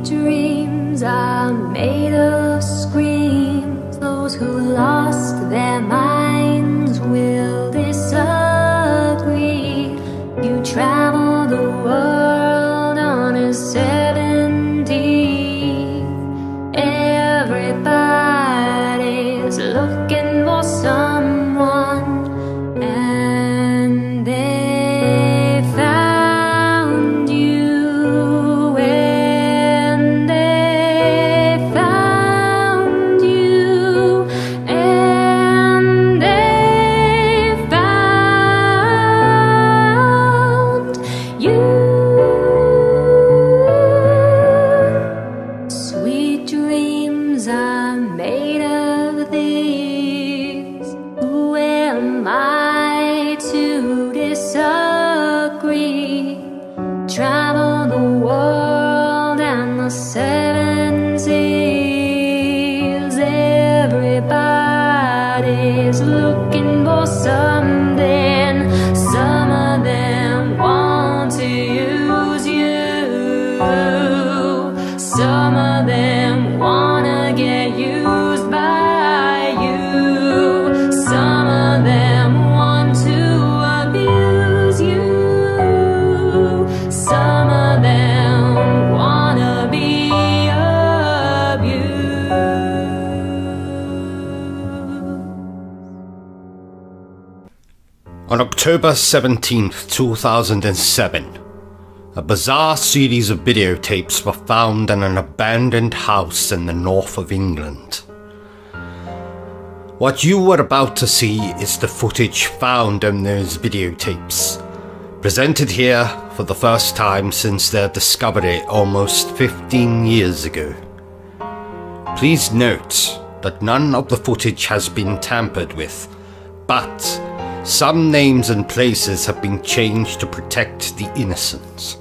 Sweet dreams are made of screams. Those who lost their minds will disagree. You travel the world on a 70. Everybody's looking for someone, and they found you, and they found you, and they found you. Sweet dreams are made of these. Who am I to disagree? Travel the world and the 7 seas. Everybody's looking for something. Some of them want to use you. Some of them wanna get used by you. Some of them want to abuse you. Some of them wanna be abused. On October 17th, 2007, a bizarre series of videotapes were found in an abandoned house in the north of England. What you were about to see is the footage found in those videotapes, presented here for the first time since their discovery almost 15 years ago. Please note that none of the footage has been tampered with, but some names and places have been changed to protect the innocent.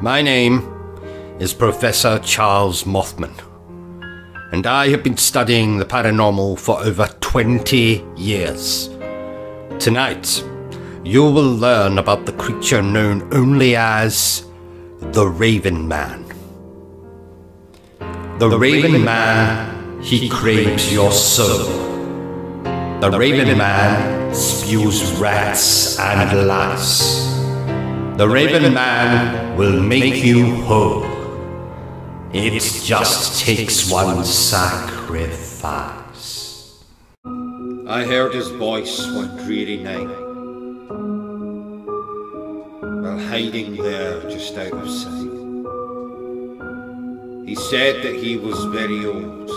My name is Professor Charles Mothman, and I have been studying the paranormal for over 20 years. Tonight, you will learn about the creature known only as the Ravenman. The Ravenman, he craves your soul. The Ravenman spews rats and lice. The Ravenman will make you whole. It just takes one sacrifice. I heard his voice one dreary night, while hiding there just out of sight. He said that he was very old,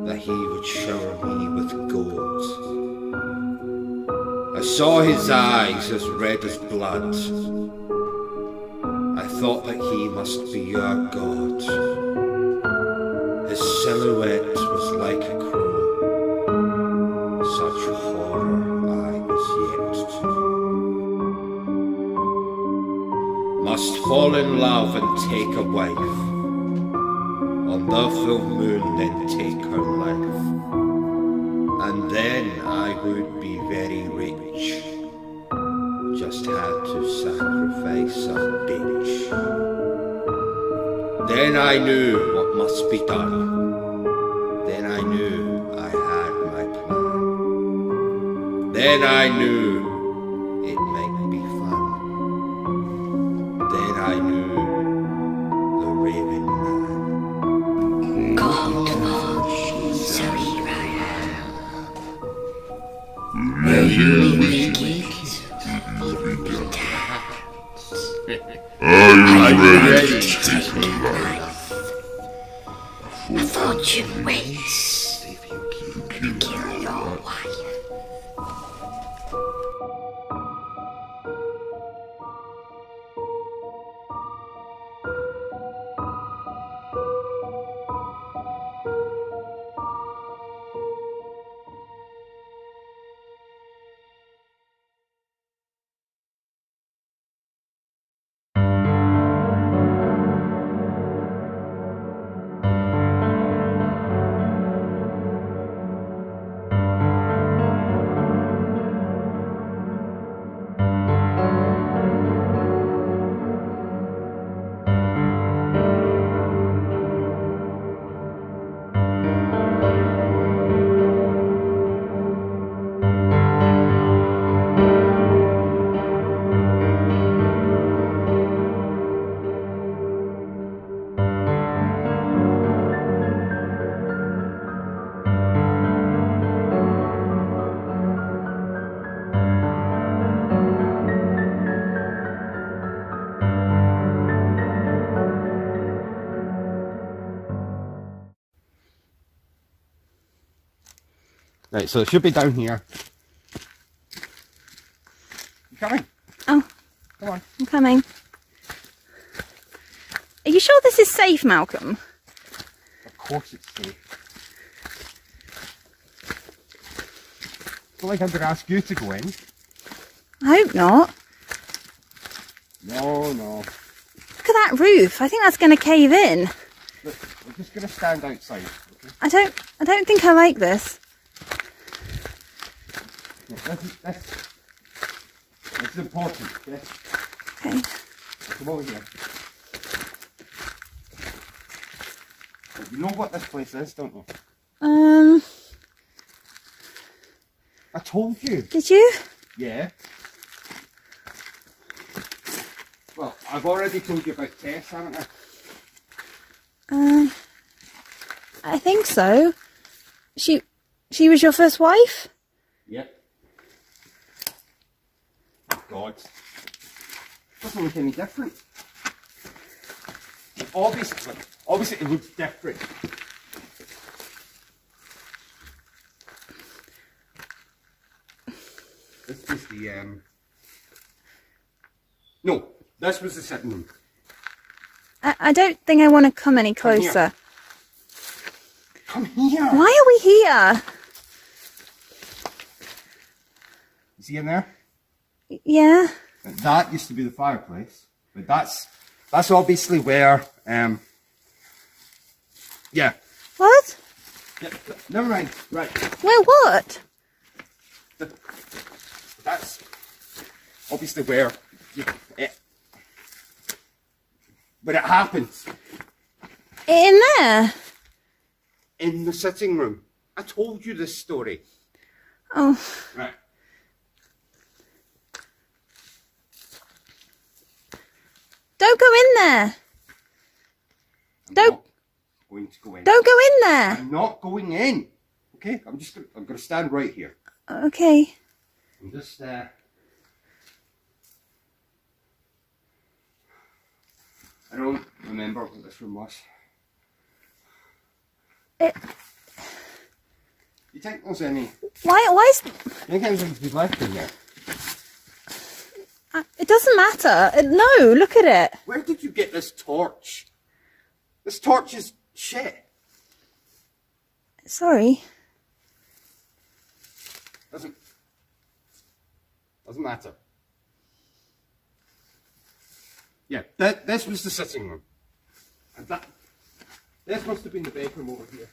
that he would shower me with gold. I saw his eyes as red as blood. I thought that he must be our God. His silhouette was like a crow. Such horror I was yet to know. Must fall in love and take a wife. On the full moon then take her life. And then I would be very rich. Just had to sacrifice a bitch. Then I knew what must be done. Then I knew I had my plan. Then I knew it might be fun. Then I knew the Ravenman. God, so here I am. Measure with it. Are you ready to take life? I thought you'd wait to kill your wife. Right, so it should be down here. You coming? Oh, Come on. I'm coming. Are you sure this is safe, Malcolm? Of course it's safe. It's not like I'm going to ask you to go in. I hope not. No, no. Look at that roof. I think that's going to cave in. Look, we're just going to stand outside. Okay? I don't think I like this. Yeah, this is important. Okay? Okay. Come over here. You know what this place is, don't you? I told you. Did you? Yeah. Well, I've already told you about Tess, haven't I? I think so. She was your first wife? Yep. Oh God. Doesn't look any different. Obviously it looks different. This was the no, this was the sitting room. I don't think I want to come any closer. Come here. Why are we here? You see in there? Yeah. That used to be the fireplace, but that's obviously where yeah. What? Yeah, never mind. Right. Where what? That's obviously where but it happens In there? in the sitting room. I told you this story. Oh. Right. Don't go in there. I'm Don't- not going to go in. Don't go in there. I'm not going in. Okay, I'm gonna stand right here. Okay. I'm just I don't remember what this room was. It, You think there's any? why is... You think anything's been left in there? It doesn't matter. No, look at it. Where did you get this torch? This torch is shit. Sorry. Doesn't matter. Yeah, this was the sitting room. And this must have been the bedroom over here.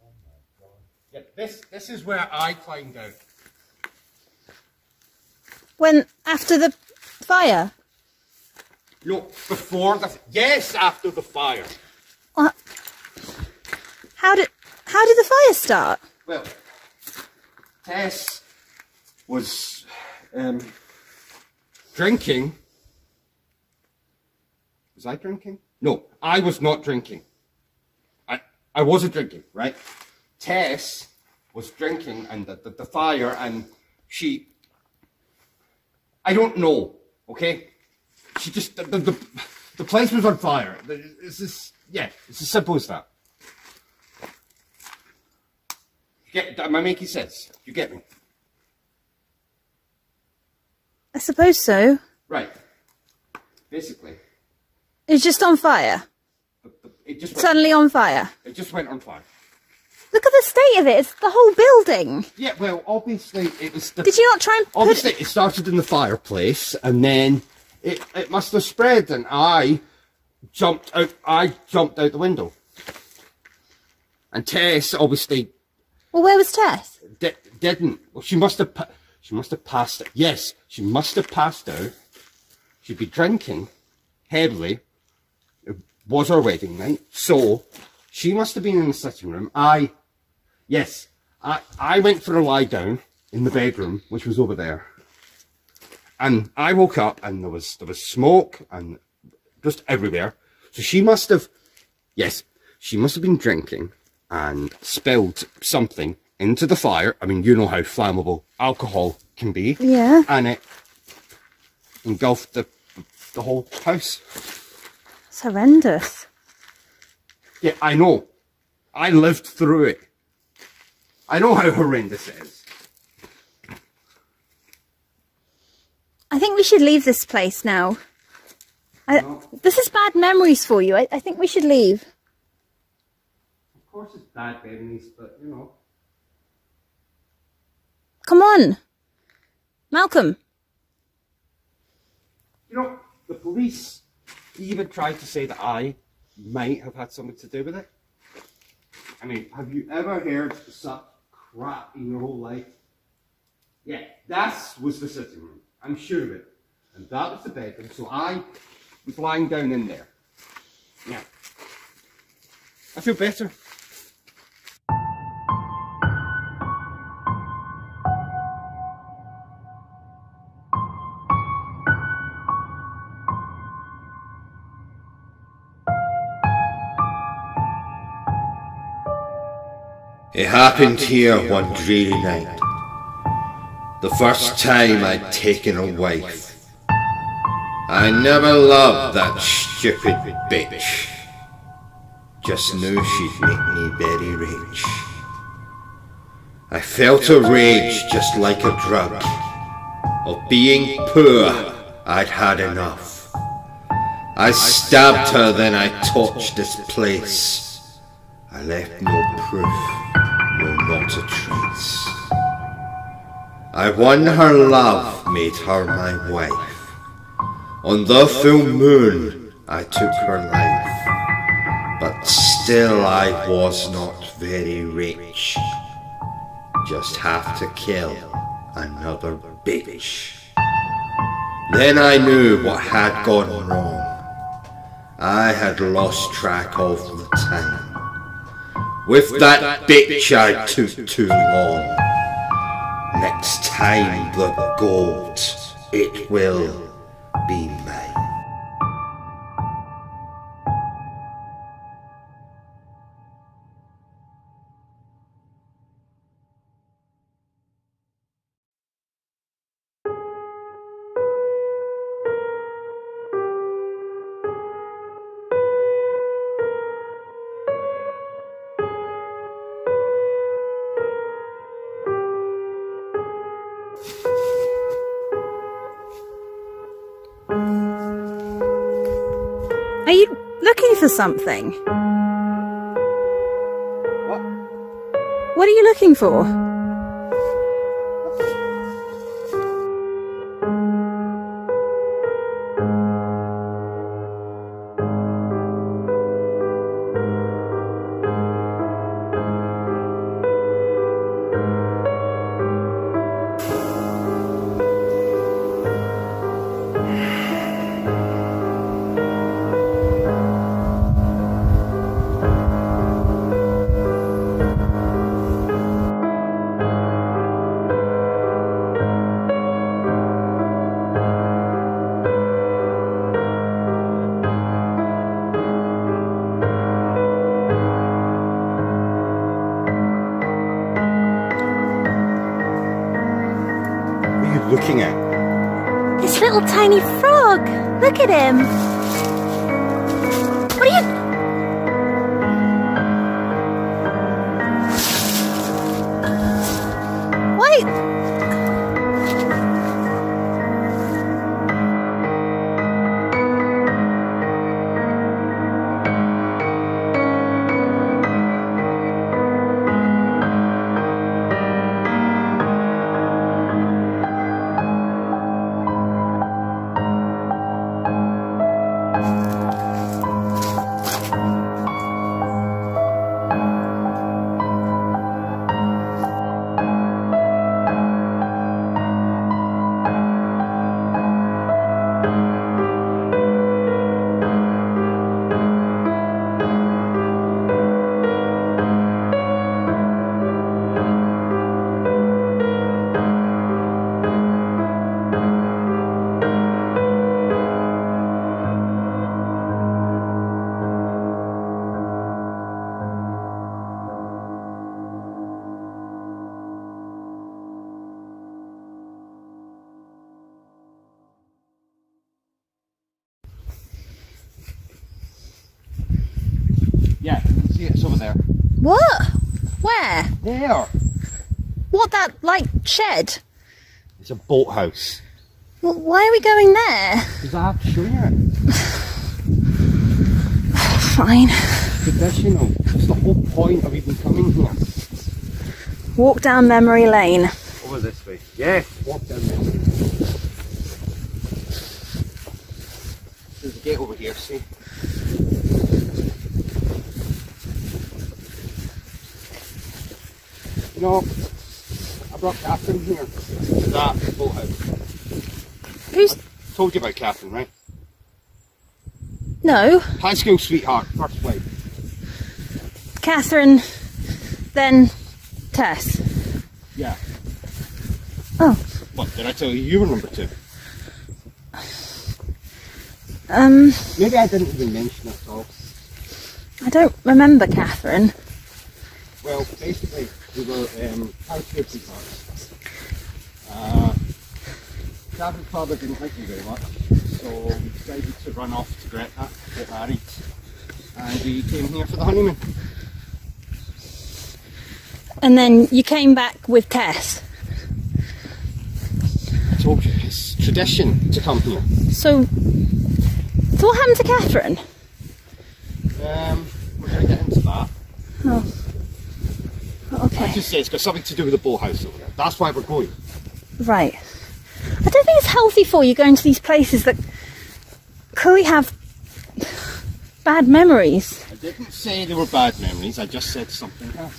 Oh my God. Yeah, this is where I climbed out. When, after the fire? No, before the... Yes, after the fire. What? How did the fire start? Well, Tess was drinking. Was I drinking? No, I was not drinking. I wasn't drinking, right? Tess was drinking and the fire and she... I don't know, okay? She just... The place was on fire. Yeah, it's as simple as that. Am I making sense? You get me? I suppose so. Right. Basically, It's just on fire. it just went, Suddenly on fire. it just went on fire. Look at the state of it. It's the whole building. Yeah, well, obviously it was the... Did you not try and put Obviously it... it started in the fireplace and then it must have spread and I jumped out the window. And Tess obviously Well, where was Tess? didn't. Well, she must have passed out. Yes, she must have passed out. She'd be drinking heavily. It was her wedding night, so she must have been in the sitting room. I went for a lie down in the bedroom, which was over there, and I woke up and there was smoke and just everywhere. So she must have been drinking and spilled something into the fire. I mean, you know how flammable alcohol can be. Yeah. And it engulfed the whole house. It's horrendous. Yeah, I know. I lived through it. I know how horrendous it is. I think we should leave this place now. No. This is bad memories for you. I think we should leave. Of course it's bad memories, but you know. Come on. Malcolm. You know, the police even tried to say that I might have had something to do with it. I mean, have you ever heard such crap in your whole life? Yeah, that was the sitting room. I'm sure of it. And that was the bedroom, so I was lying down in there. Yeah. I feel better. It happened here one dreary night. The first time I'd taken a wife. I never loved that stupid bitch. Just knew she'd make me very rich. I felt a rage just like a drug. Of being poor, I'd had enough. I stabbed her, then I torched this place. I left no proof, no, not a trace. I won her love, made her my wife. On the full moon, I took her life. But still I was not very rich. Just have to kill another bitch. Then I knew what had gone wrong. I had lost track of the time. With that bitch I took too long. Next time the gold, it will be mine. Are you looking for something? What? What are you looking for? What are you looking at? This little tiny frog. Look at him. What are you... Why... See, it's over there. What? Where? There! What, that, like, shed? It's a boathouse. Well, why are we going there? Because I have to show you it. Fine. Traditional. That's the whole point of even coming here. Walk down memory lane. Over this way. Yes, walk down there. There's a gate over here, see? You know, I brought Catherine here to that boathouse. Who's... I told you about Catherine, right? No. High school sweetheart, first wife. Catherine, then Tess. Yeah. Oh. What, did I tell you were number 2? I Maybe I didn't even mention it at all. don't remember Catherine. Well, basically, we were high school sweethearts. Catherine's father didn't like me very much, so we decided to run off to Greta, get married, and we came here for the honeymoon. And then you came back with Tess. I told you, it's tradition to come here. So what happened to Catherine? We're going to get into that. Oh. Okay. I just say it's got something to do with the boathouse over there. That's why we're going. Right. I don't think it's healthy for you going to these places that clearly have bad memories. I didn't say they were bad memories, I just said something happened.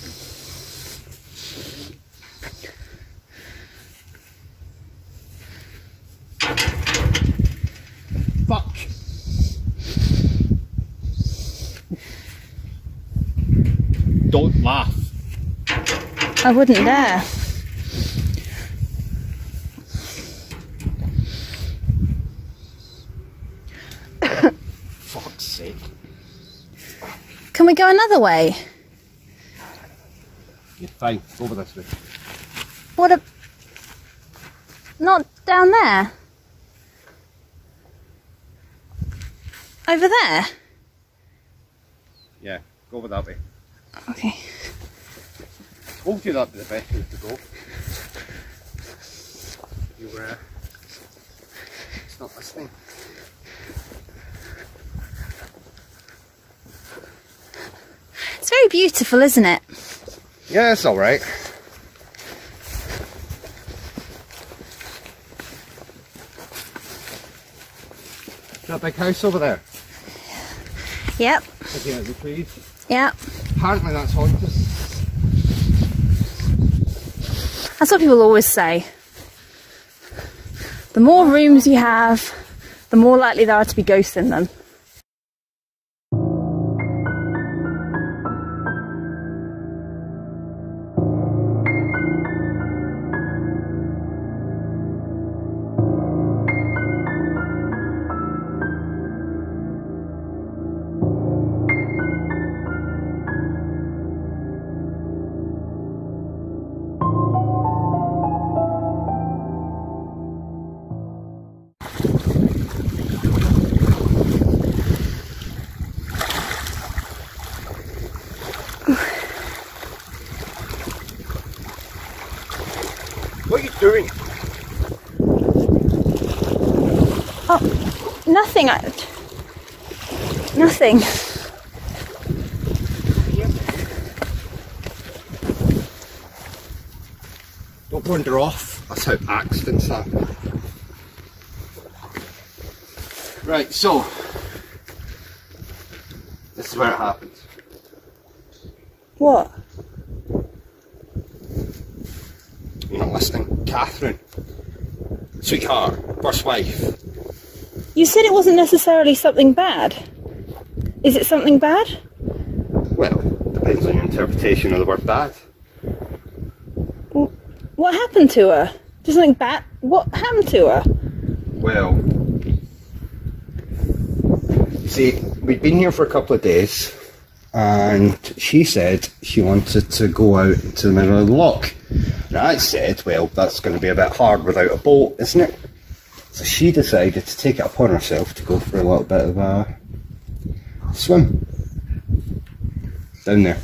Fuck! Don't laugh. I wouldn't dare. Fuck's sake. Can we go another way? Yeah, fine, over this way. What a... Not down there? Over there? Yeah, go over that way. Okay. Told you that'd be the best way to go. You were... It's not listening. It's very beautiful, isn't it? Yeah, it's alright. That big house over there? Yep. Looking at the trees. Yep. Apparently that's haunted. That's what people always say. The more rooms you have, the more likely there are to be ghosts in them. What are you doing? Oh, nothing. Nothing. Don't wander off. That's how accidents happen. Right, so this is where it happened. What? You're not listening. Catherine. Sweetheart. First wife. You said it wasn't necessarily something bad. Is it something bad? Well, depends on your interpretation of the word bad. What happened to her? Did something bad? What happened to her? Well, see, we'd been here for a couple of days and she said she wanted to go out into the middle of the loch. And I said, well, that's going to be a bit hard without a boat, isn't it? So she decided to take it upon herself to go for a little bit of a swim. down there.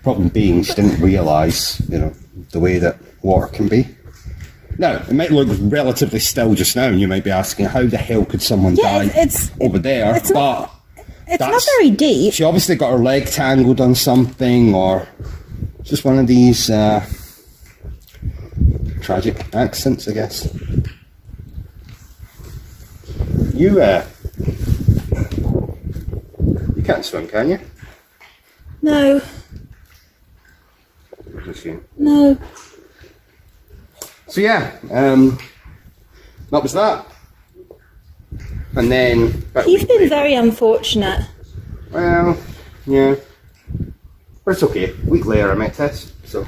Problem being, she didn't realise, you know, the way that water can be. Now, it might look relatively still just now, and you might be asking, how the hell could someone die over there? It's not very deep. She obviously got her leg tangled on something, or just one of these tragic accidents, I guess. You can't swim, can you? No. Just you. No. So yeah, that was that. And then... You've been very unfortunate. Well, yeah. But it's okay. A week later I met Tess, so...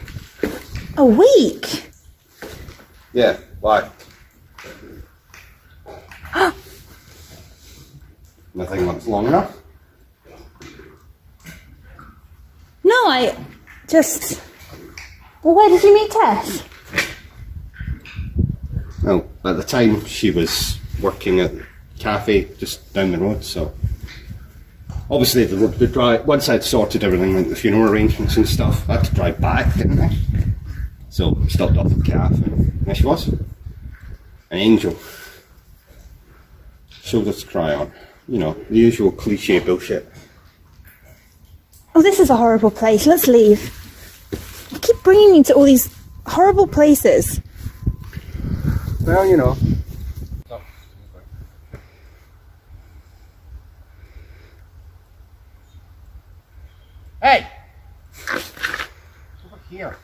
A week? Yeah, why? Nothing looks long enough? No, I just... Well, where did you meet Tess? Well, at the time she was working at the cafe just down the road, so... Obviously the drive, once I'd sorted everything, like the funeral arrangements and stuff, I had to drive back, didn't I? So stopped off at the cafe and there she was. An angel. Shoulder to cry on. You know, the usual cliche bullshit. Oh, this is a horrible place. Let's leave. You keep bringing me to all these horrible places. Well, you know. Hey! Over here.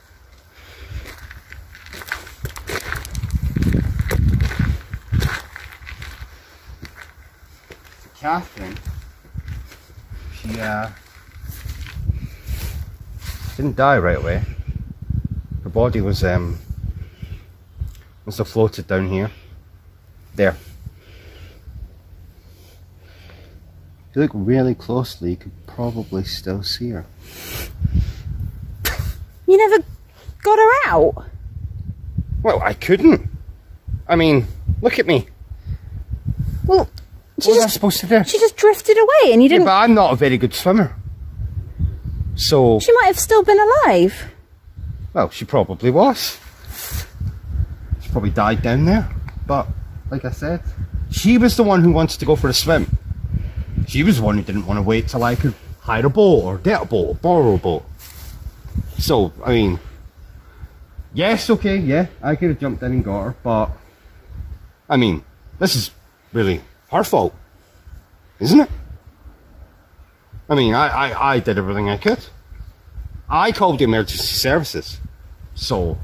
Catherine, she didn't die right away. Her body was must have floated down here. There. If you look really closely, you could probably still see her. You never got her out? Well, I couldn't. I mean, look at me. Well, what was I supposed to do? She just drifted away and you didn't... Yeah, but I'm not a very good swimmer. So... She might have still been alive. Well, she probably was. She probably died down there. But, like I said, she was the one who wanted to go for a swim. She was the one who didn't want to wait till I could hire a boat or get a boat or borrow a boat. So, I mean... Yes, okay, yeah, I could have jumped in and got her, but... I mean, this is really her fault, isn't it? I mean, I did everything I could. I called the emergency services, so...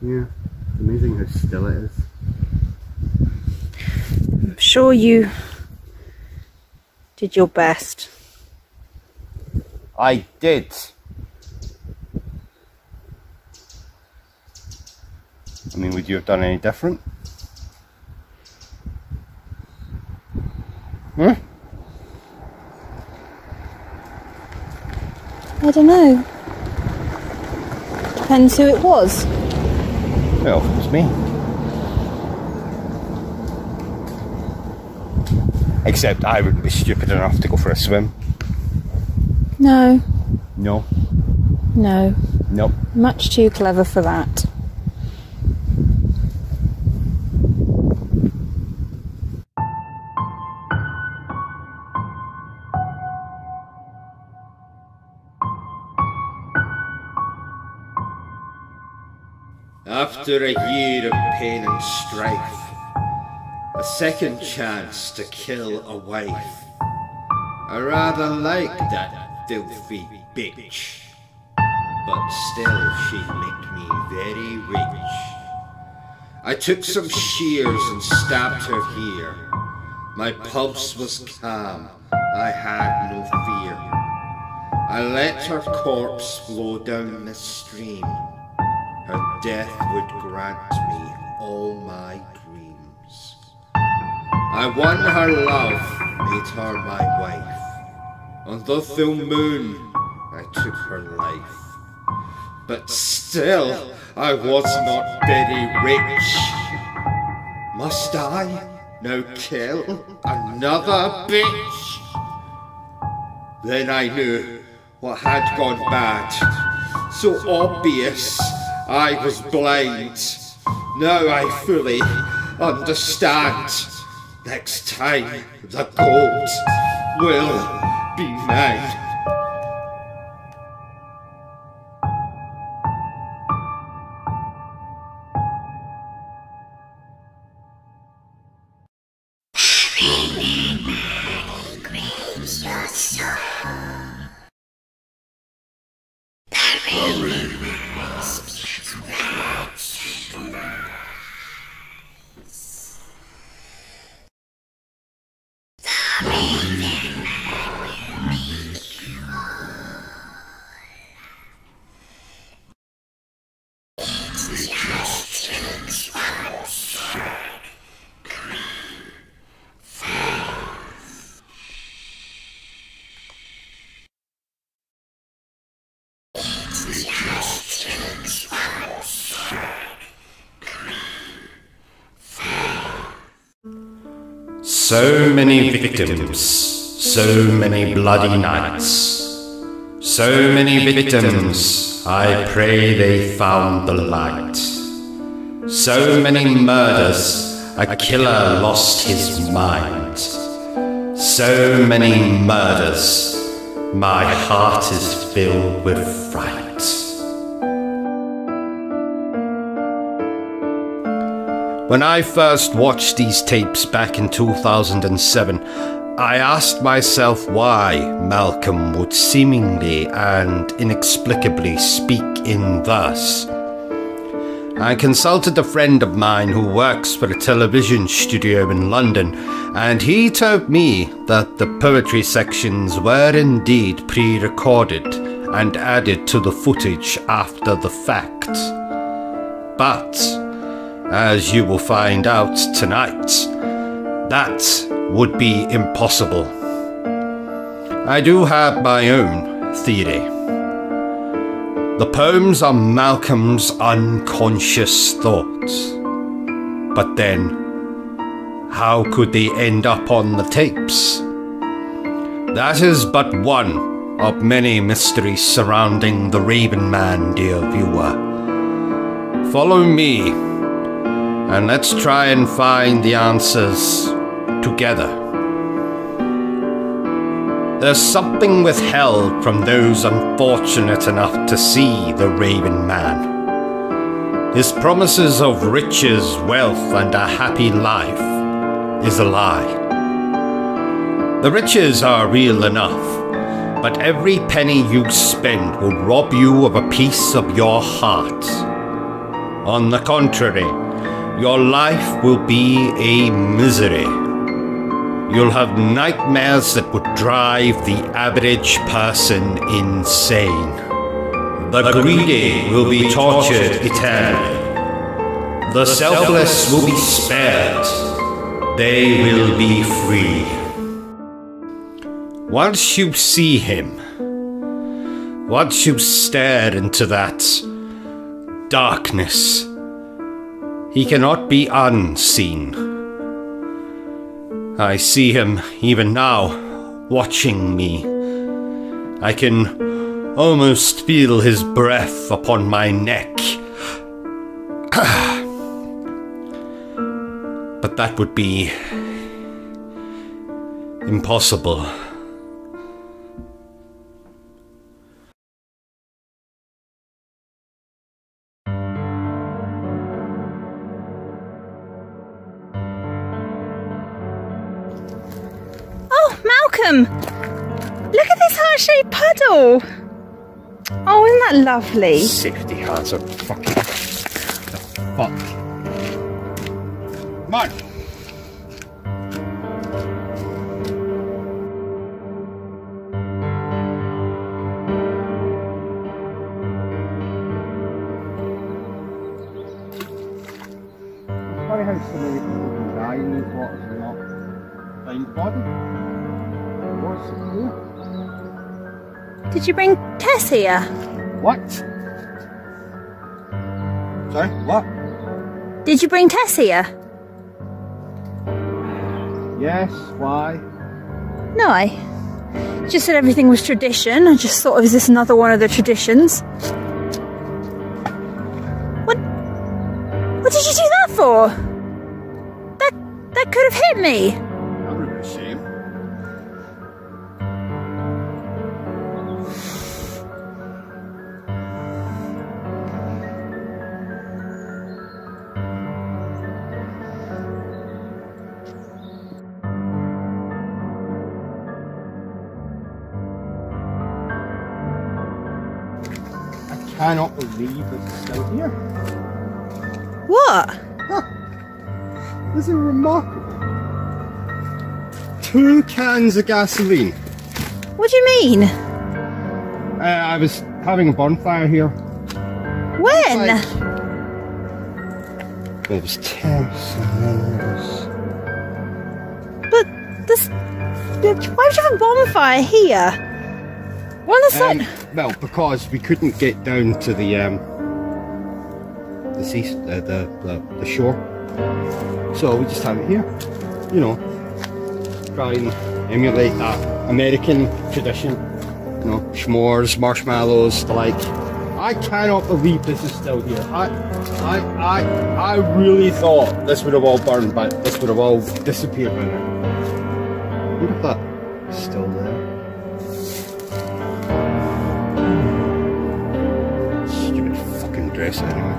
Yeah, it's amazing how still it is. I'm sure you did your best. I did. I mean, would you have done any different? Huh? I don't know. Depends who it was. Well, it was me. Except I wouldn't be stupid enough to go for a swim. No. No. No. Nope. Much too clever for that. After a year of pain and strife, a second chance to kill a wife. I rather like that filthy bitch, but still she'd make me very rich. I took some shears and stabbed her here. My pulse was calm, I had no fear. I let her corpse flow down the stream. Her death would grant me all my dreams. I won her love, made her my wife. On the full moon, I took her life. but still I was not very rich. Must I now kill another bitch? Then I knew what had gone bad. So obvious I was blind. Now I fully understand. Next time the gold will be mine. Craves your soul. The Ravenman speaks rats and lice. The Ravenman will make you whole. It just takes one shot. So many victims, so many bloody nights, so many victims, I pray they found the light. So many murders, a killer lost his mind. So many murders, my heart is filled with fright. When I first watched these tapes back in 2007, I asked myself why Malcolm would seemingly and inexplicably speak in verse. I consulted a friend of mine who works for a television studio in London, and he told me that the poetry sections were indeed pre-recorded and added to the footage after the fact. But as you will find out tonight, that would be impossible. I do have my own theory. The poems are Malcolm's unconscious thoughts. But then, how could they end up on the tapes? That is but one of many mysteries surrounding the Ravenman, dear viewer. Follow me, and let's try and find the answers together. There's something withheld from those unfortunate enough to see the Ravenman. His promises of riches, wealth, and a happy life is a lie. The riches are real enough, but every penny you spend will rob you of a piece of your heart. On the contrary, your life will be a misery. You'll have nightmares that would drive the average person insane. The greedy will be tortured eternally. The selfless will be spared. They will be free. Once you see him, once you stare into that darkness, he cannot be unseen. I see him even now, watching me. I can almost feel his breath upon my neck. But that would be impossible. Malcolm! Look at this heart-shaped puddle! Oh, isn't that lovely? Safety hazard, fucking... the fuck? Come on! It's funny how somebody can die in these waters and not find the body. What's it? Did you bring Tess here? What? Sorry, what? Did you bring Tess here? Yes, why? No, I just said everything was tradition. I just thought, is this another one of the traditions? What did you do that for? That could have hit me. That would have been a shame. I cannot believe this is still here. What? This is remarkable. 2 cans of gasoline. What do you mean? I was having a bonfire here. When? It was Tess and then there was... But this... Why would you have a bonfire here? Why on the side? Well, because we couldn't get down to the shore, so we just have it here. You know, try and emulate that American tradition. You know, s'mores, marshmallows, the like. I cannot believe this is still here. I really thought this would have all burned, but this would have all disappeared by now. Look at that, still there. Stupid fucking dress anyway.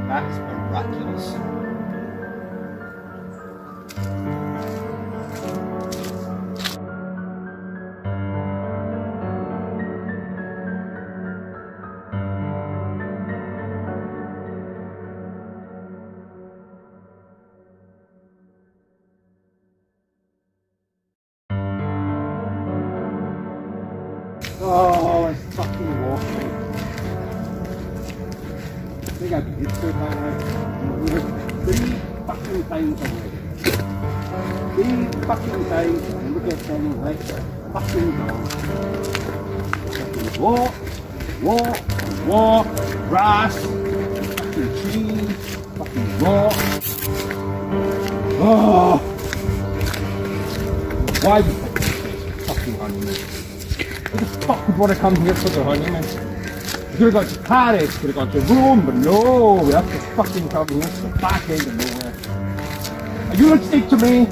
That's miraculous. Oh, it's fucking awful. I think I've been used to it by now. 3 fucking times already. 3 fucking times, and look at something like fucking dog. Fucking walk, grass, fucking trees, fucking rock. Oh! Why would I fucking honeymoon? Who the fuck would want to come here for the honeymoon? We could have gone to Paris, could have gone to Rome, but no, we have to fucking come here to the back end of nowhere. Are you listening to me?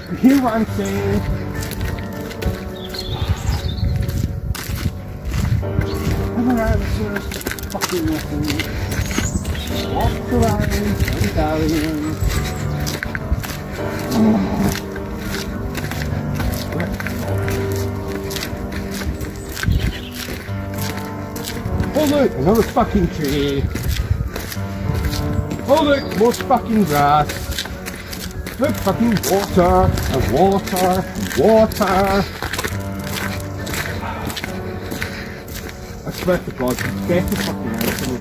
You hear what I'm saying? Never answers, fucking nothing. Walks around, Italian. Oh look, another fucking tree. Oh look, more fucking grass. Look, fucking water, and water, and water. I swear to God, it's better fucking anything.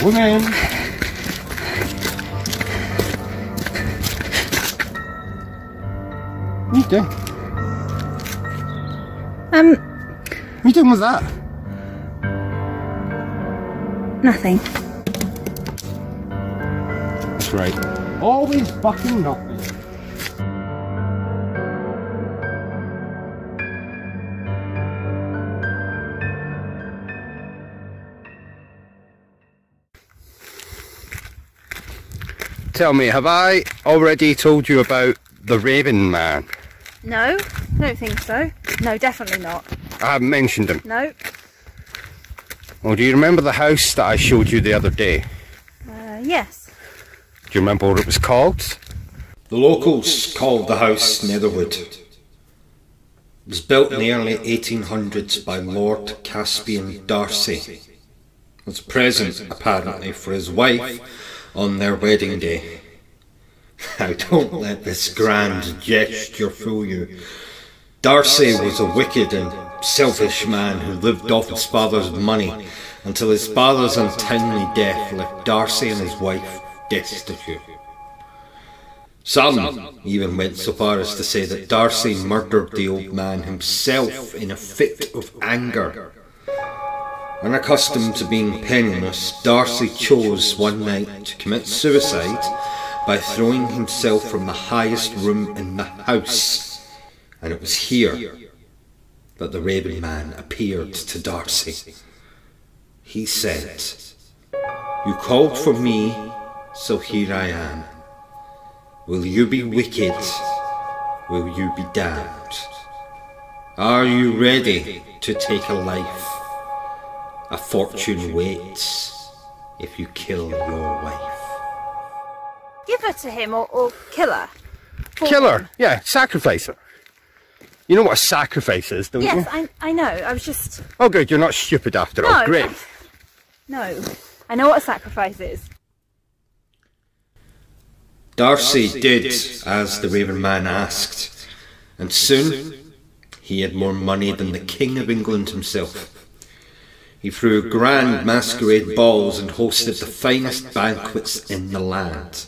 Woman. What are you doing? What are you doing with that? Nothing. That's right. Always fucking nothing. Tell me, have I already told you about the Ravenman? No, I don't think so. No, definitely not. I haven't mentioned him. No. Well, do you remember the house that I showed you the other day? Yes. Do you remember what it was called? The locals called the house Netherwood. It was built in the early 1800s by Lord Caspian Darcy. It was a present, apparently, for his wife on their wedding day. Now don't let this grand gesture fool you. Darcy was a wicked and selfish man who lived off his father's money until his father's untimely death left Darcy and his wife destitute. Some even went so far as to say that Darcy murdered the old man himself in a fit of anger. Unaccustomed to being penniless, Darcy chose one night to commit suicide by throwing himself from the highest room in the house, and it was here that the Ravenman appeared to Darcy. He said, "You called for me, so here I am. Will you be wicked? Will you be damned? Are you ready to take a life? A fortune waits if you kill your wife." Give her to him or kill her. Kill her? Yeah, sacrifice her. You know what a sacrifice is, don't you? Yes, I know. I was just... Oh good, you're not stupid after all. Great. No, I know what a sacrifice is. Darcy did as the Ravenman asked, and soon he had more money than the King of England himself. He threw grand masquerade balls and hosted the finest banquets in the land.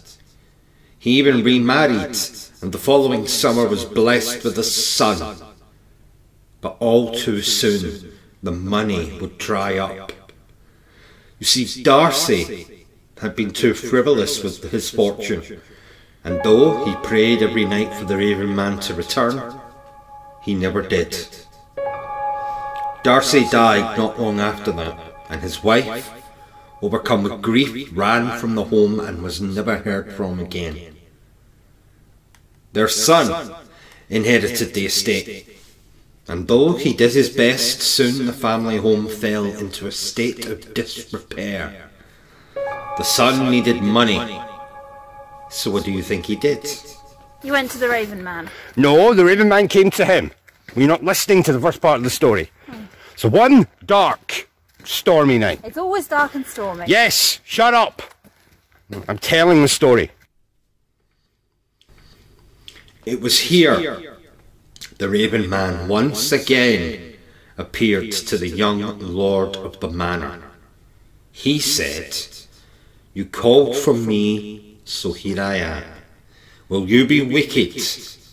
He even remarried, and the following summer was blessed with a son. But all too soon, the money would dry up. You see, Darcy had been too frivolous with his fortune, and though he prayed every night for the Ravenman to return, he never did. Darcy died not long after that, and his wife, overcome with grief, ran from the home and was never heard from again. Their son inherited the estate, and though he did his best, soon the family home fell into a state of disrepair. The son needed money, so what do you think he did? You went to the Ravenman. No, the Ravenman came to him. Were you not listening to the first part of the story? So one dark, stormy night. It's always dark and stormy. Yes, shut up. I'm telling the story. It was here the Ravenman once again appeared to the young lord of the manor. He said, "You called for me, so here I am. Will you be wicked?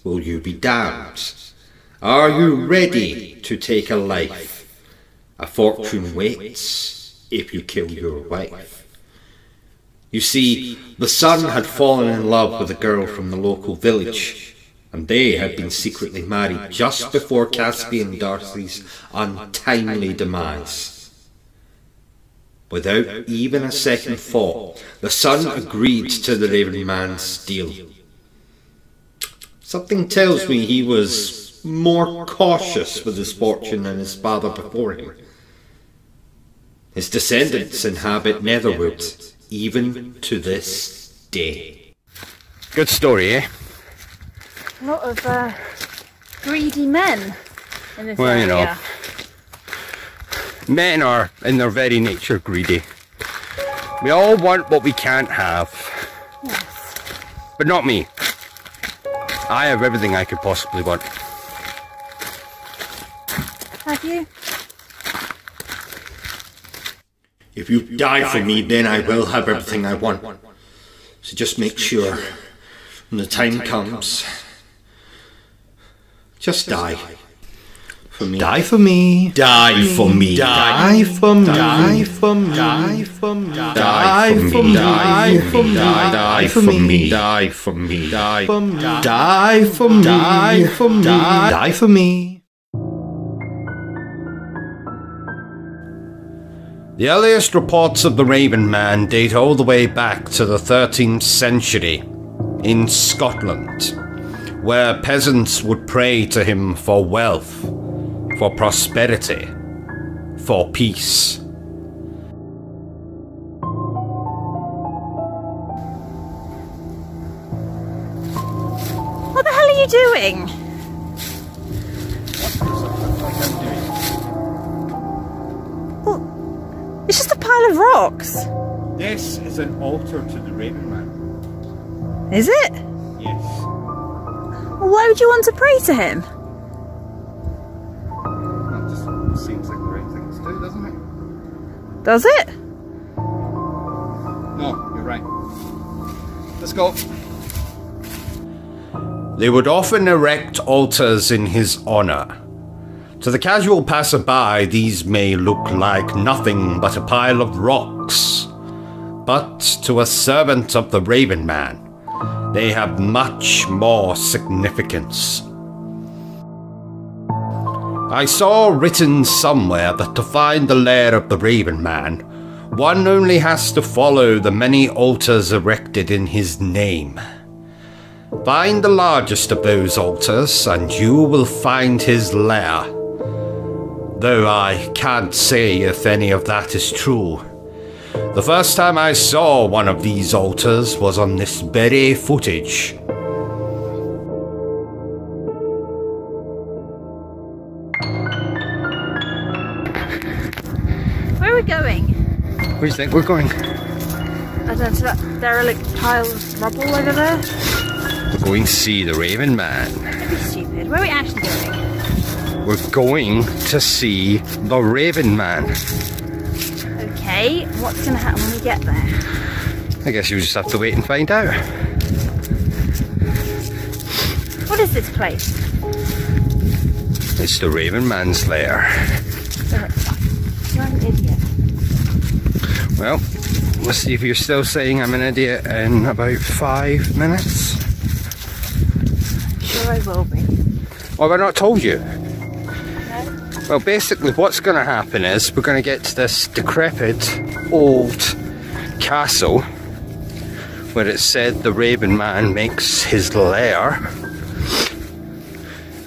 Will you be damned? Are you ready to take a life? A fortune waits if you kill your wife." You see, the son had fallen in love with a girl from the local village, and they had been secretly married just before Caspian Darcy's untimely demise. Without even a second thought, the son agreed to the Ravenman's deal. Something tells me he was more cautious with his fortune than his father before him. His descendants inhabit Netherwood, even to this day. Good story, eh? A lot of greedy men in this Well, area. you know, men are in their very nature greedy. We all want what we can't have. Yes. But not me. I have everything I could possibly want. Have you? If you die for me, then I will have everything I want. So just make sure, when the time comes, just die. For me. Die for me. Die for me. Die for me. Die for me. Die for me. Die for me. Die for me. Die for me. Die for me. Die for me. Die for me. Die for me. Die for me. The earliest reports of the Ravenman date all the way back to the 13th century in Scotland, where peasants would pray to him for wealth, for prosperity, for peace. What the hell are you doing? Well, it's just a pile of rocks. This is an altar to the Ravenman. Is it? Yes. Well, why would you want to pray to him? That just seems like the right thing to do, doesn't it? Does it? No, you're right. Let's go. They would often erect altars in his honor. To the casual passerby, these may look like nothing but a pile of rocks. But to a servant of the Ravenman, they have much more significance. I saw written somewhere that to find the lair of the Ravenman, one only has to follow the many altars erected in his name. Find the largest of those altars, and you will find his lair. Though I can't say if any of that is true. The first time I saw one of these altars was on this very footage. Where are we going? Where do you think we're going? I don't know, to that derelict pile of rubble over there? We're going to see the Ravenman. That'd be stupid. Where are we actually going? We're going to see the Ravenman. Okay, what's going to happen when we get there? I guess you just have to wait and find out. What is this place? It's the Ravenman's lair. You're an idiot. Well, let's see if you're still saying I'm an idiot in about 5 minutes. Sure I will be. Well, have I not told you? No? Well, basically what's going to happen is we're going to get to this decrepit old castle where it said the Ravenman makes his lair.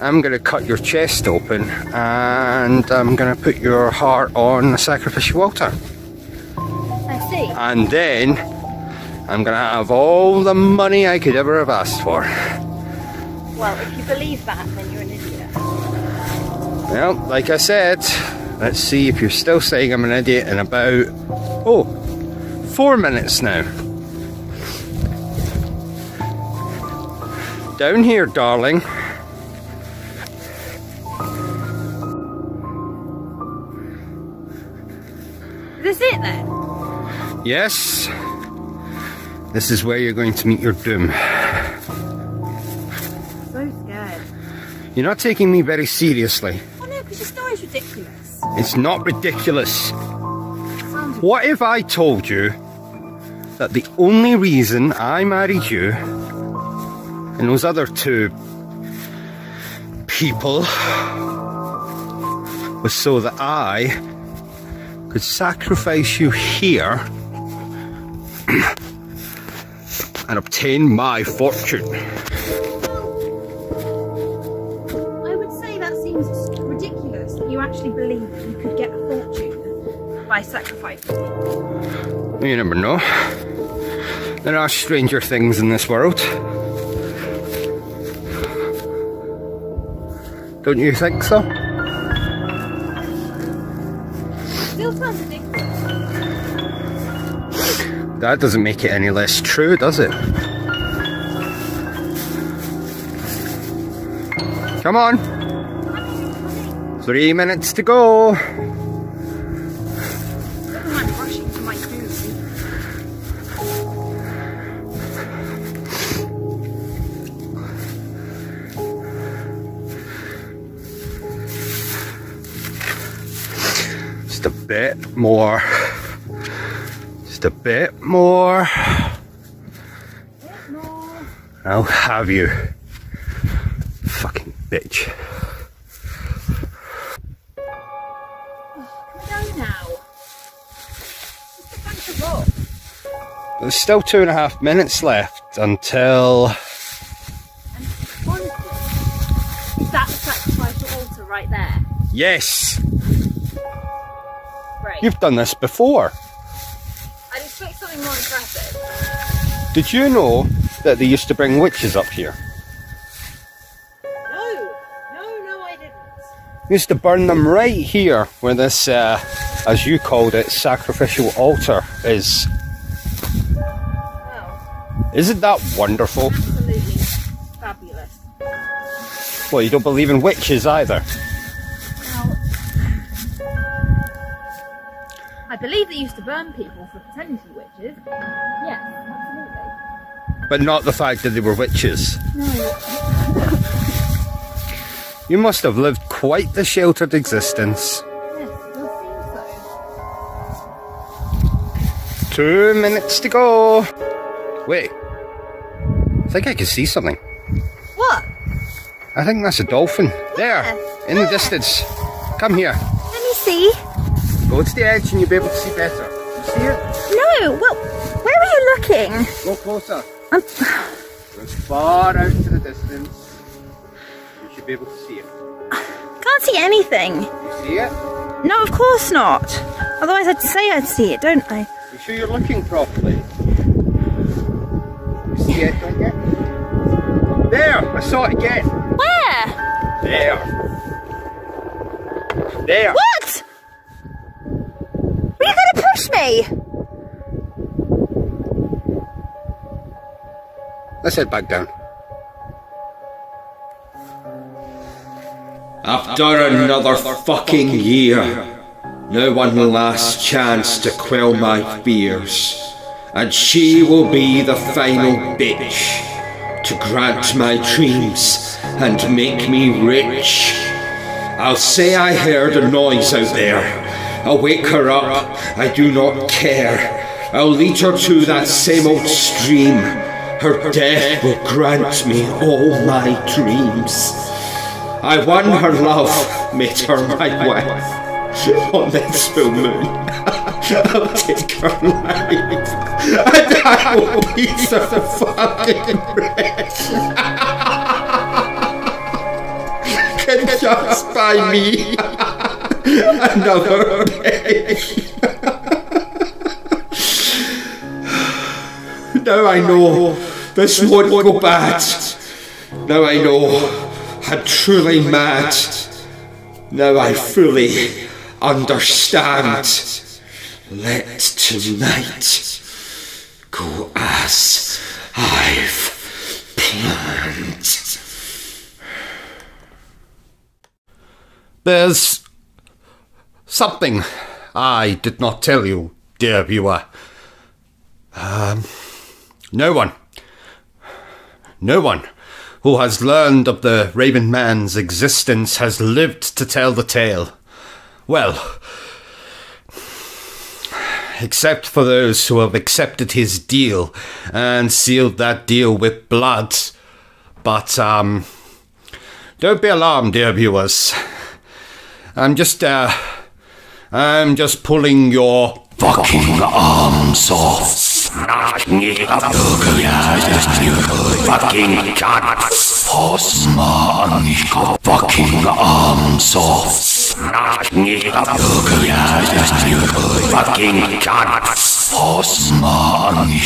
I'm going to cut your chest open and I'm going to put your heart on a sacrificial altar. I see. And then I'm going to have all the money I could ever have asked for. Well, if you believe that, then you're an idiot. Well, like I said, let's see if you're still saying I'm an idiot in about, 4 minutes now. Down here, darling. Is this it then? Yes, this is where you're going to meet your doom. So scared. You're not taking me very seriously. Oh no, because your story's ridiculous. It's not ridiculous. Sounds What if I told you that the only reason I married you and those other two people was so that I could sacrifice you here and obtain my fortune? I would say that seems ridiculous that you actually believe that you could get a fortune by sacrificing me. You never know. There are stranger things in this world. Don't you think so? Still sounds ridiculous. That doesn't make it any less true, does it? Come on. 3 minutes to go. Never mind rushing to my doom. Just a bit more. Just a bit more. I'll have you. Fucking bitch. Go now. Just a bunch of rocks. There's still 2.5 minutes left until... Honestly, that's the sacrificial altar right there. Yes! Great. You've done this before. I'd expect something more impressive. Did you know that they used to bring witches up here? No, I didn't. They used to burn them right here where this, as you called it, sacrificial altar is. Oh, Isn't that wonderful? absolutely fabulous. Well, you don't believe in witches either. Well, I believe they used to burn people for pretending to be witches. Yes, absolutely. But not the fact that they were witches. No. You must have lived quite the sheltered existence. Yes, it does seem so. 2 minutes to go. Wait. I think I can see something. What? I think that's a dolphin. There, in the Where? distance. Come here. Let me see. Go to the edge and you'll be able to see better. You see it? No, well, where are you looking? Go closer. I'm... As far out to the distance. You should be able to see it. Can't see anything. You see it? No, of course not. Otherwise I'd say I'd see it, don't I? You sure you're looking properly? You see it, don't you? There! I saw it again. Where? There. There. What? Are you gonna push me? Let's head back down. After another fucking year, now one last chance to quell my fears, and she will be the final bitch to grant my dreams and make me rich. I'll say I heard a noise out there. I'll wake her up, I do not care. I'll lead her to that same old stream. Her death will grant me all my dreams. I won her love, made her my wife. On this full moon, I'll take her life, and I will piece her fucking rich. Can just buy me another bitch. Now I know this won't go bad. Now I know I'm truly mad. Now I fully understand. Let tonight go as I've planned. There's something I did not tell you, dear viewer. No one who has learned of the Ravenman's existence has lived to tell the tale. Well, except for those who have accepted his deal and sealed that deal with blood. But, don't be alarmed, dear viewers. I'm just pulling your fucking arms off. Fucking cat. Force my fucking arms off. Fucking cat. Force my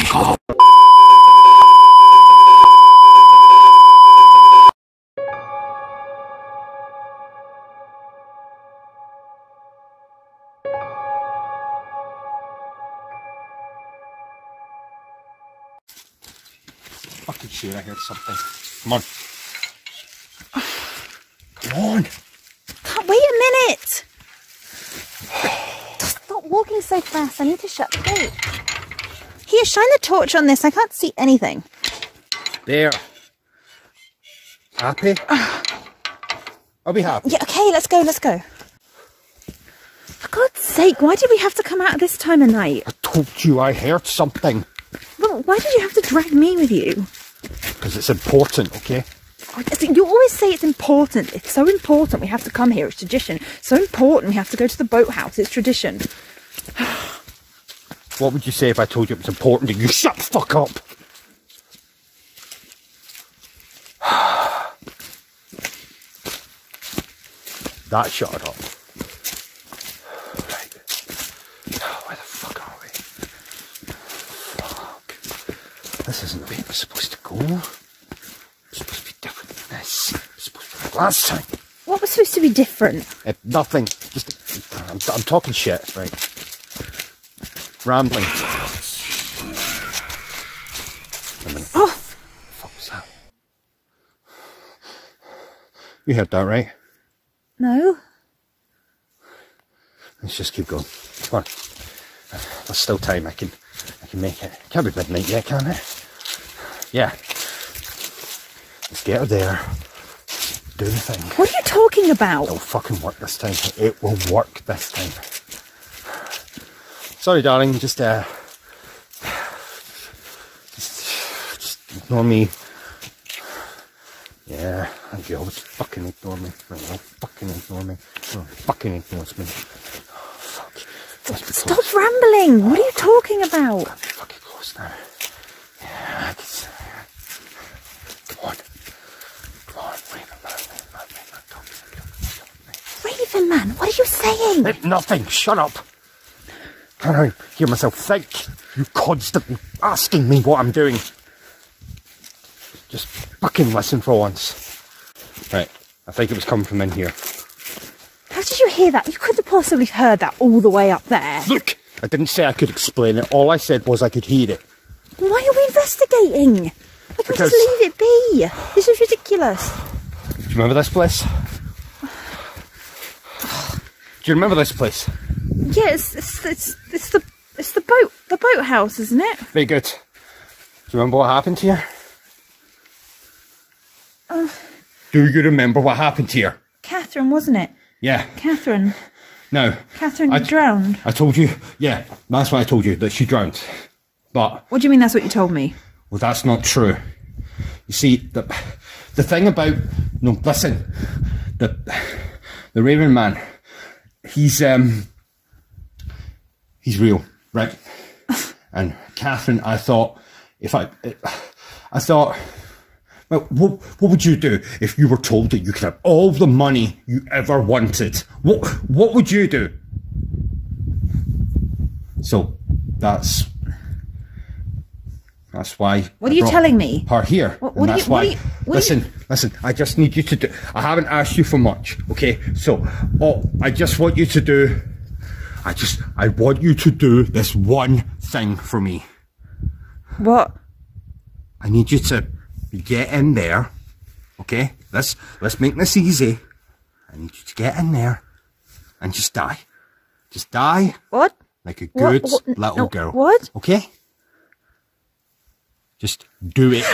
fucking shit, I heard something. Come on. Come on. Wait a minute. Stop walking so fast. I need to shut the gate. Here, shine the torch on this. I can't see anything. There. Happy? I'll be happy. Yeah, okay, let's go, let's go. For God's sake, why did we have to come out at this time of night? I told you I heard something. Well, why did you have to drag me with you? Because it's important, okay? You always say it's important. It's so important we have to come here. It's tradition. So important we have to go to the boathouse. It's tradition. What would you say if I told you it was important and you shut the fuck up? That shut it up. Right. Where the fuck are we? Fuck. This isn't the way it was supposed to go. It's supposed to be different than this. It's supposed to be like last time. What was supposed to be different? Nothing. Just I'm talking shit, right? Rambling. Oh! What the fuck was that? You heard that, right? No. Let's just keep going. Come on. There's still time. I can make it. It can't be midnight yet, can it? Yeah. Let's get her there. Do the thing. What are you talking about? It'll fucking work this time. It will work this time. Sorry, darling. Just ignore me. Yeah, and you always fucking ignore me. Right, you'll fucking ignore me. Oh, fucking ignores me. Oh, fuck. Stop rambling. What are you talking about? I'll be fucking close now. Yeah, I can see. Come on. Come on, Ravenman, what are you saying? Nothing. Shut up. I don't hear myself think. You constantly asking me what I'm doing. Just fucking listen for once. Right, I think it was coming from in here. How did you hear that? You couldn't have possibly heard that all the way up there. Look! I didn't say I could explain it. All I said was I could hear it. Why are we investigating? Why can't we just leave it be? This is ridiculous. Do you remember this place? Do you remember this place? Yeah, it's the boathouse, isn't it? Very good. Do you remember what happened here? Do you remember what happened here? Catherine, wasn't it? Yeah. Catherine. No. Catherine drowned. I told you. Yeah, that's why I told you that she drowned. But What do you mean that's what you told me? well, that's not true. You see, the thing about listen, the Ravenman, he's real, right? And Catherine, I thought, well, what would you do if you were told that you could have all the money you ever wanted? What would you do? So that's why. What are you telling me? Her here. What that's why. Listen. I just need you to do. I haven't asked you for much, okay? So, I just want you to do. I want you to do this one thing for me. What? I need you to get in there, okay? Let's make this easy. I need you to get in there and just die. Just die. What? Like a good little girl. What? Okay? Just do it.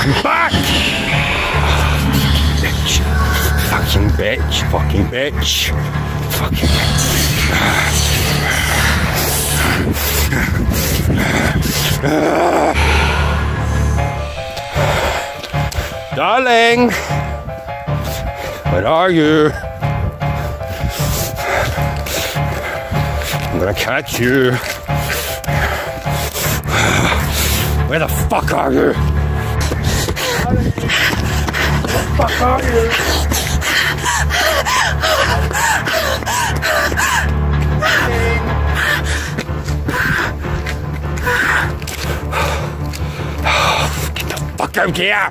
You back! Bitch. Fucking bitch. Fucking bitch. Fucking Darling! Where are you? I'm gonna catch you. Where the fuck are you? Where the fuck are you? Get the fuck out here!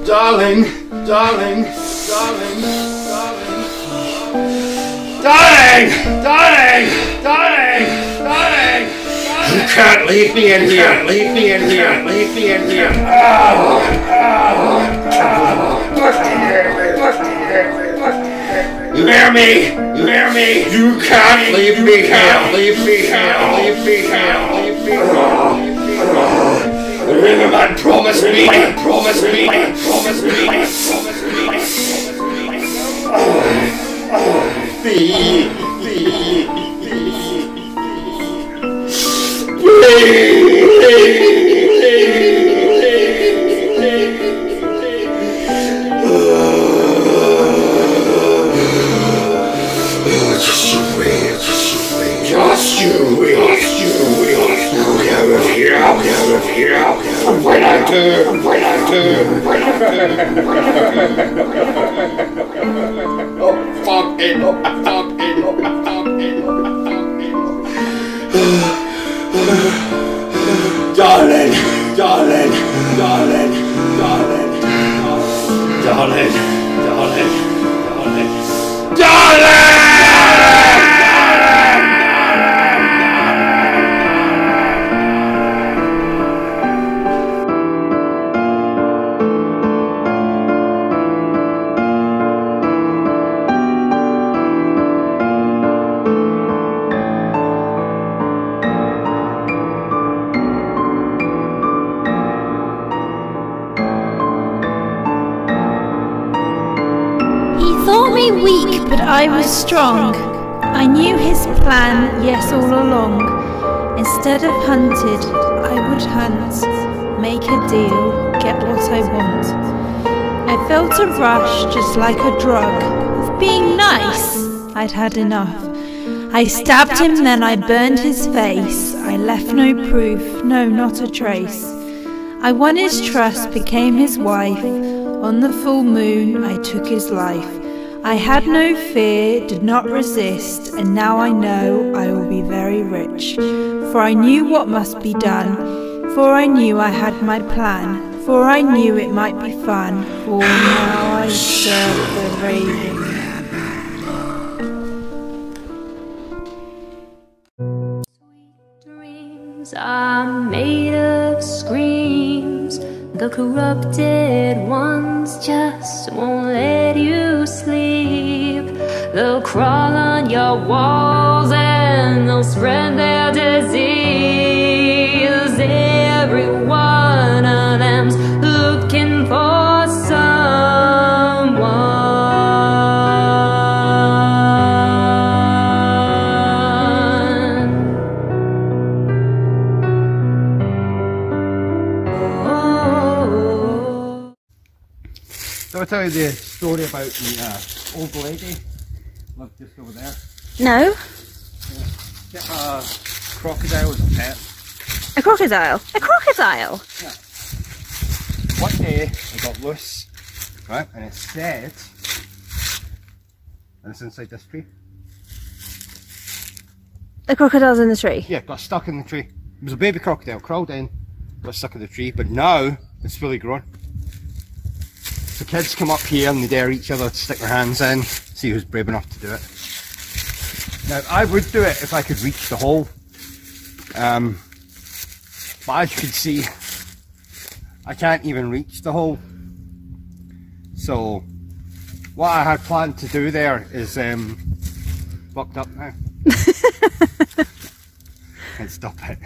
Darling, darling, darling, darling, darling, darling, darling, darling. You can't leave me in here. Leave me in here. Leave me in here. You hear me? You hear me? You can't leave me here. Leave me here. Leave me here. Leave me here. The Ravenman promised me. Promised me. Promised me. Just you wait. I'll get out of here. And when I do. Oh, fuck it. Darling. Thought me weak, but I was strong. I knew his plan, yes, all along. Instead of hunted, I would hunt, make a deal, get what I want. I felt a rush, just like a drug, of being nice. I'd had enough. I stabbed him, then I burned his face. I left no proof, no, not a trace. I won his trust, became his wife. On the full moon, I took his life. I had no fear, did not resist, and now I know I will be very rich. For I knew what must be done, for I knew I had my plan, for I knew it might be fun, for now I serve the Ravenman. Dreams are made of screams. The corrupted ones just won't let you sleep. They'll crawl on your walls and they'll spread their disease. Every one of them's looking for someone. So I'll tell you the story about the old lady lived just over there. No? Get a crocodile as a pet. A crocodile? A crocodile? Yeah. One day it got loose, right, and it said, and it's inside this tree. The crocodile's in the tree? Yeah, got stuck in the tree. It was a baby crocodile, crawled in, got stuck in the tree, but now it's fully grown. So kids come up here and they dare each other to stick their hands in, see who's brave enough to do it. Now, I would do it if I could reach the hole. But as you can see, I can't even reach the hole. So what I had planned to do there is fucked up now. Can't stop it.